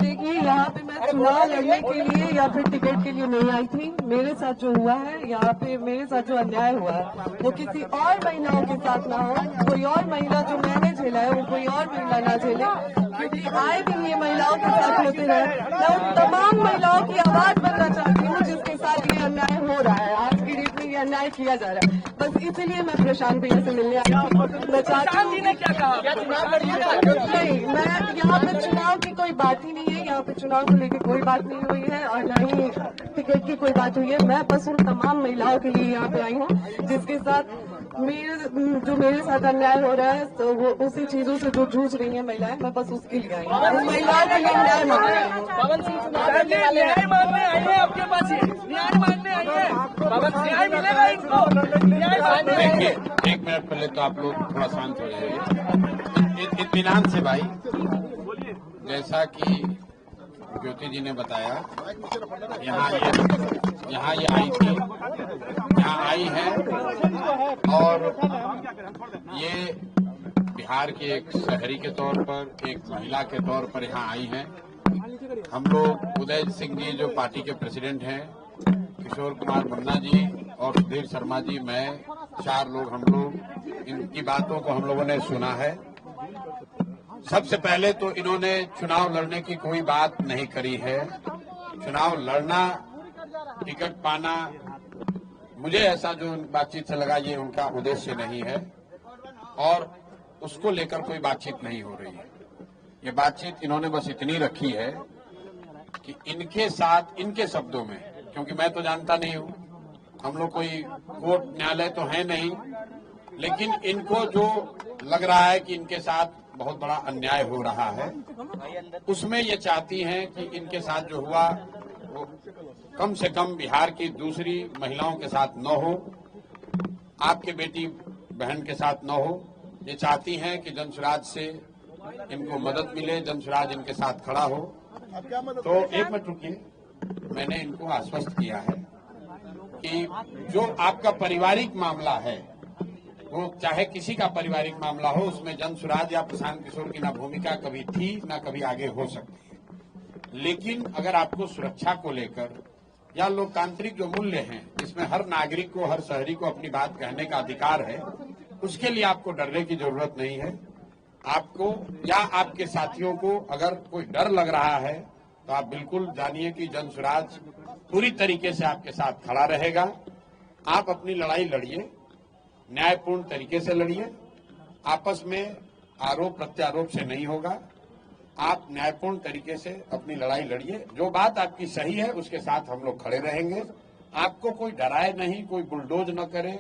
देखिए, यहाँ पे मैं चुनाव लड़ने के लिए या फिर टिकट के लिए नहीं आई थी। मेरे साथ जो हुआ है यहाँ पे, मेरे साथ जो अन्याय हुआ है वो किसी और महिलाओं के साथ ना हो। कोई और महिला जो मैंने झेला है वो कोई और महिला ना झेले, क्योंकि आए दिन ये महिलाओं के साथ होते रहे। मैं उन तमाम महिलाओं की आवाज बनना चाहती हूँ जिसके साथ ये अन्याय हो रहा है। आज की डेट में ये अन्याय किया जा रहा है। बस इसीलिए मैं प्रशांत भैया से मिलने आई थी। मैं चाहती हूँ नहीं, मैं यहाँ पे चुनाव की कोई बात ही नहीं है। यहाँ पे चुनाव को लेकर कोई बात नहीं हुई है और न ही टिकट की कोई बात हुई है। मैं बस उन तमाम महिलाओं के लिए यहाँ पे आई हूँ जिसके साथ मेरे साथ अन्याय हो रहा है। तो वो उसी चीजों से जो जूझ रही है महिलाएं, मैं बस उसके लिए आई हूँ। महिलाओं के लिए न्याय मांग रही हूँ। पवन सिंह न्याय मांगने आई है आपके पास, न्याय मांगने आई है। न्याय मिलेगा इनको, न्याय मांगने आई है। एक मिनट पहले तो आप लोग थोड़ा शांत हो जाइए, इत्मीनान से भाई। जैसा कि ज्योति जी ने बताया, यहाँ ये आई थी, यहाँ आई है और ये बिहार के एक शहरी के तौर पर, एक महिला के तौर पर यहाँ आई हैं। हम लोग उदय सिंह जी जो पार्टी के प्रेसिडेंट हैं, किशोर कुमार मुन्ना जी और सुधीर शर्मा जी, मैं 4 लोग, हम लोग इनकी बातों को हम लोगों ने सुना है। सबसे पहले तो इन्होंने चुनाव लड़ने की कोई बात नहीं करी है। चुनाव लड़ना, टिकट पाना, मुझे ऐसा जो बातचीत से लगा ये उनका उद्देश्य नहीं है और उसको लेकर कोई बातचीत नहीं हो रही है। ये बातचीत इन्होंने बस इतनी रखी है कि इनके साथ, इनके शब्दों में, क्योंकि मैं तो जानता नहीं हूँ, हम लोग कोई कोर्ट न्यायालय तो है नहीं, लेकिन इनको जो लग रहा है कि इनके साथ बहुत बड़ा अन्याय हो रहा है, उसमें ये चाहती हैं कि इनके साथ जो हुआ वो कम से कम बिहार की दूसरी महिलाओं के साथ न हो, आपके बेटी बहन के साथ न हो। ये चाहती हैं कि जनसुराज से इनको मदद मिले, जनसुराज इनके साथ खड़ा हो। तो एक मिनट रुकिए, मैंने इनको आश्वस्त किया है कि जो आपका पारिवारिक मामला है, वो चाहे किसी का पारिवारिक मामला हो, उसमें जनसुराज या प्रशांत किशोर की ना भूमिका कभी थी ना कभी आगे हो सकती है। लेकिन अगर आपको सुरक्षा को लेकर या लोकतांत्रिक जो मूल्य हैं, जिसमें हर नागरिक को, हर शहरी को अपनी बात कहने का अधिकार है, उसके लिए आपको डरने की जरूरत नहीं है। आपको या आपके साथियों को अगर कोई डर लग रहा है तो आप बिल्कुल जानिए कि जनसुराज पूरी तरीके से आपके साथ खड़ा रहेगा। आप अपनी लड़ाई लड़िए, न्यायपूर्ण तरीके से लड़िए, आपस में आरोप प्रत्यारोप से नहीं होगा। आप न्यायपूर्ण तरीके से अपनी लड़ाई लड़िए, जो बात आपकी सही है उसके साथ हम लोग खड़े रहेंगे। आपको कोई डराए नहीं, कोई बुलडोज न करे,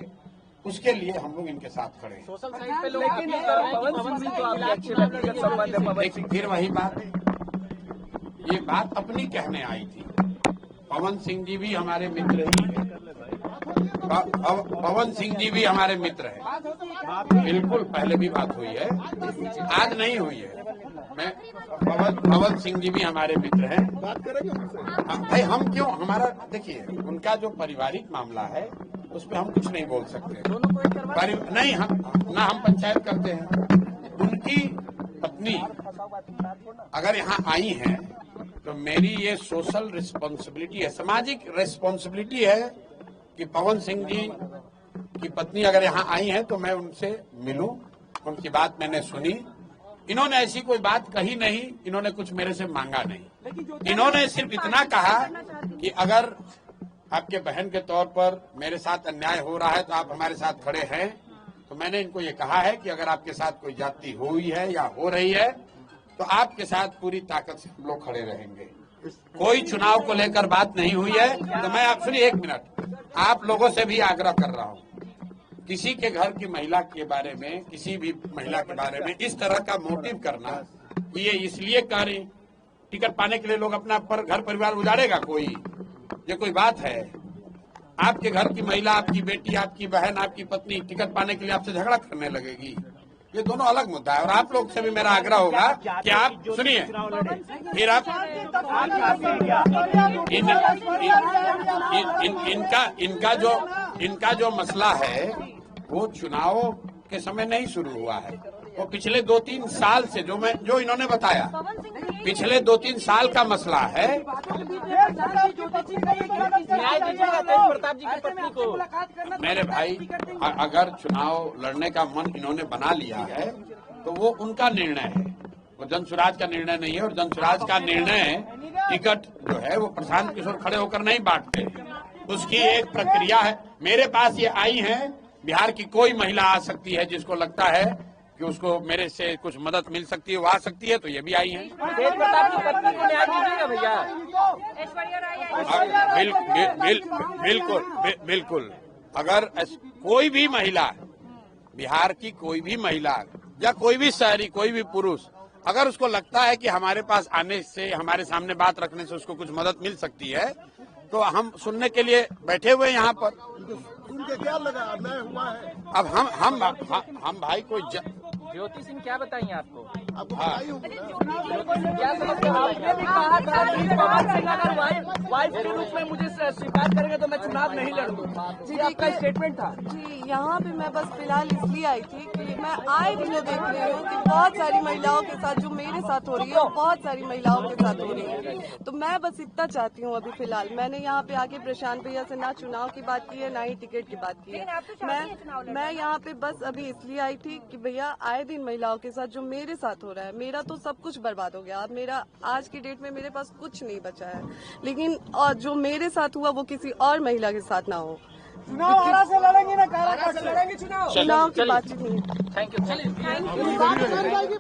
उसके लिए हम लोग इनके साथ खड़े हैं। सोशल साइट पे लोग पवन सिंह तो आपके अच्छे व्यक्तिगत संबंध है। लेकिन फिर वही बात, ये बात अपनी कहने आई थी। पवन सिंह जी भी हमारे मित्र ही है, पवन सिंह जी भी हमारे मित्र हैं। बिल्कुल पहले भी बात हुई है, आज नहीं हुई है। मैं पवन सिंह जी भी हमारे मित्र हैं। बात करेंगे भाई, हम क्यों, हमारा देखिए, उनका जो पारिवारिक मामला है उस पर हम कुछ नहीं बोल सकते। नहीं, हम पंचायत करते हैं। उनकी पत्नी अगर यहाँ आई है तो मेरी ये सोशल रिस्पॉन्सिबिलिटी है, सामाजिक रिस्पॉन्सिबिलिटी है कि पवन सिंह जी की पत्नी अगर यहाँ आई है तो मैं उनसे मिलूं। उनकी बात मैंने सुनी। इन्होंने ऐसी कोई बात कही नहीं, इन्होंने कुछ मेरे से मांगा नहीं। इन्होंने सिर्फ इतना कहा कि अगर आपके बहन के तौर पर मेरे साथ अन्याय हो रहा है तो आप हमारे साथ खड़े हैं। तो मैंने इनको ये कहा है कि अगर आपके साथ कोई जाति हुई है या हो रही है तो आपके साथ पूरी ताकत से हम लोग खड़े रहेंगे। कोई चुनाव को लेकर बात नहीं हुई है। तो मैं आप सुनिए, 1 मिनट, आप लोगों से भी आग्रह कर रहा हूँ, किसी के घर की महिला के बारे में, किसी भी महिला के बारे में इस तरह का मोटिव करना, ये इसलिए कर टिकट पाने के लिए लोग अपना घर परिवार उजाड़ेगा, ये कोई बात है? आपके घर की महिला, आपकी बेटी, आपकी बहन, आपकी पत्नी टिकट पाने के लिए आपसे झगड़ा करने लगेगी? ये दोनों अलग मुद्दा है। और आप लोग से भी मेरा आग्रह होगा कि आप सुनिए, फिर आप इनका जो मसला है वो चुनाव के समय नहीं शुरू हुआ है, वो पिछले 2-3 साल से जो इन्होंने बताया। पिछले 2-3 साल का मसला है। न्याय दीजिएगा तेज प्रताप जी की पत्नी को। मेरे भाई, अगर चुनाव लड़ने का मन इन्होंने बना लिया है तो वो उनका निर्णय है, वो जनसुराज का निर्णय नहीं है। और जनसुराज का निर्णय टिकट जो है वो प्रशांत किशोर खड़े होकर नहीं बांटते, उसकी एक प्रक्रिया है। मेरे पास ये आई हैं, बिहार की कोई महिला आ सकती है जिसको लगता है कि उसको मेरे से कुछ मदद मिल सकती है, वो आ सकती है, तो ये भी आई हैं। तेज प्रताप की पत्नी को न्याय दीजिएगा भैया। बिल्कुल। अगर कोई भी महिला, बिहार की कोई भी महिला या कोई भी शहरी, कोई भी पुरुष, अगर उसको लगता है कि हमारे पास आने से, हमारे सामने बात रखने से उसको कुछ मदद मिल सकती है, तो हम सुनने के लिए बैठे हुए हैं यहाँ पर। उनके क्या लगा अन्याय हुआ है? अब हम भाई कोई ज्योति सिंह क्या बताइए आपको? आपको बताई होगी ना? क्या समझते हैं? आपने भी कहा था कि पवन सिंह अगर वाइफ के रूप में मुझे स्वीकार करेंगे तो मैं चुनाव नहीं लड़ूंगा। जी आपका स्टेटमेंट था। जी, यहाँ पे मैं बस फिलहाल इसलिए आई थी कि मैं आए दिनों देख रही हूँ कि बहुत सारी महिलाओं के साथ जो मेरे साथ हो रही है और बहुत सारी महिलाओं के साथ हो रही है, तो मैं बस इतना चाहती हूँ। अभी फिलहाल मैंने यहाँ पे आके प्रशांत भैया से ना चुनाव की बात की है, ना ही टिकट की बात की है। मैं यहाँ पे बस अभी इसलिए आई थी कि भैया आए दिन महिलाओं के साथ जो मेरे साथ हो रहा है, मेरा तो सब कुछ बर्बाद हो गया। अब मेरा आज की डेट में मेरे पास कुछ नहीं बचा है, लेकिन और जो मेरे साथ हुआ वो किसी और महिला के साथ ना हो। चुनाव से लड़ेंगे ना, लड़ेंगे चुनाव चुनाव की बातचीत नहीं। Thank you.